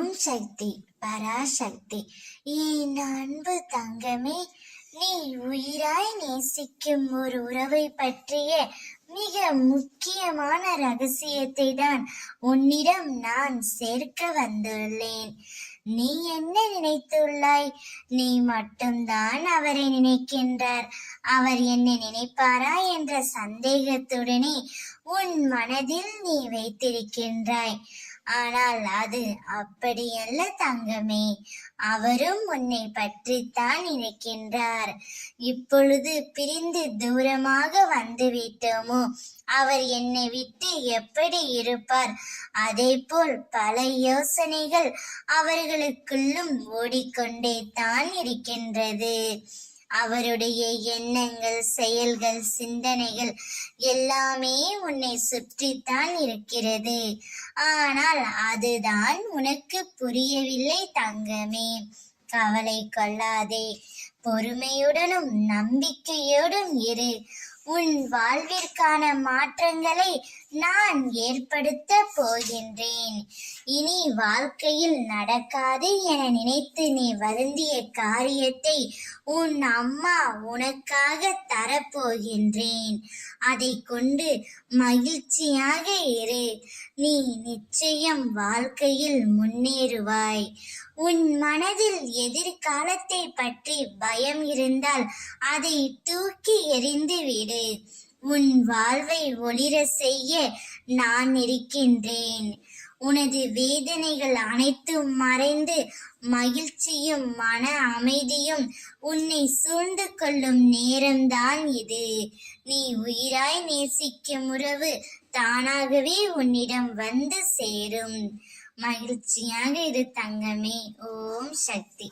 ஓம் சக்தி பராசக்தி. என் அன்பு தங்கமே, நீ உயிராய் நேசிக்கும் ஒரு உறவை பற்றிய மிக முக்கியமான ரகசியத்தை தான் உன்னிடம் நான் சேர்க்க வந்துள்ளேன். நீ என்ன நினைத்துள்ளாய்? நீ மட்டும்தான் அவரை நினைக்கின்றார், அவர் என்ன நினைப்பாரா என்ற சந்தேகத்துடனே உன் மனதில் நீ வைத்திருக்கின்றாய். ஆனால் அது அப்படியல்ல தங்கமே. அவரும் உன்னை பற்றித்தான் நினைக்கின்றார். இப்பொழுது பிரிந்து தூரமாக வந்து விட்டோமோ, அவர் என்னை விட்டு எப்படி இருப்பார்? அதே போல் பல யோசனைகள் அவர்களுக்குள்ளும் ஓடிக்கொண்டே தான் இருக்கின்றது. அவருடைய எண்ணங்கள், செயல்கள், சிந்தனைகள் எல்லாமே உன்னை சுற்றித்தான் இருக்கிறது. ஆனால் அதுதான் உனக்கு புரியவில்லை தங்கமே. கவலை கொள்ளாதே, பொறுமையுடனும் நம்பிக்கையோடும் இரு. உன் வாழ்விற்கான மாற்றங்களை நான் ஏற்படுத்த போகின்றேன். இனி வாழ்க்கையில் நடக்காது என நினைத்து நீ வருந்திய காரியத்தை உன் அம்மா உனக்காக தரப்போகின்றேன். அதை கொண்டு மகிழ்ச்சியாக இரு. நீ நிச்சயம் வாழ்க்கையில் முன்னேறுவாய். உன் மனதில் எதிர்காலத்தை பற்றி பயம் இருந்தால் அதை தூக்கி எறிந்து விடு. உன் வாழ்வை ஒளிர செய்ய நான் இருக்கின்றேன். உனது வேதனைகள் அனைத்தும் மறைந்து மகிழ்ச்சியும் மன அமைதியும் உன்னை சூழ்ந்து கொள்ளும் நேரம்தான் இது. நீ உயிராய் நேசிக்கும் உறவு தானாகவே உன்னிடம் வந்து சேரும். மகிழ்ச்சியாக இரு தங்கமே. ஓம் சக்தி.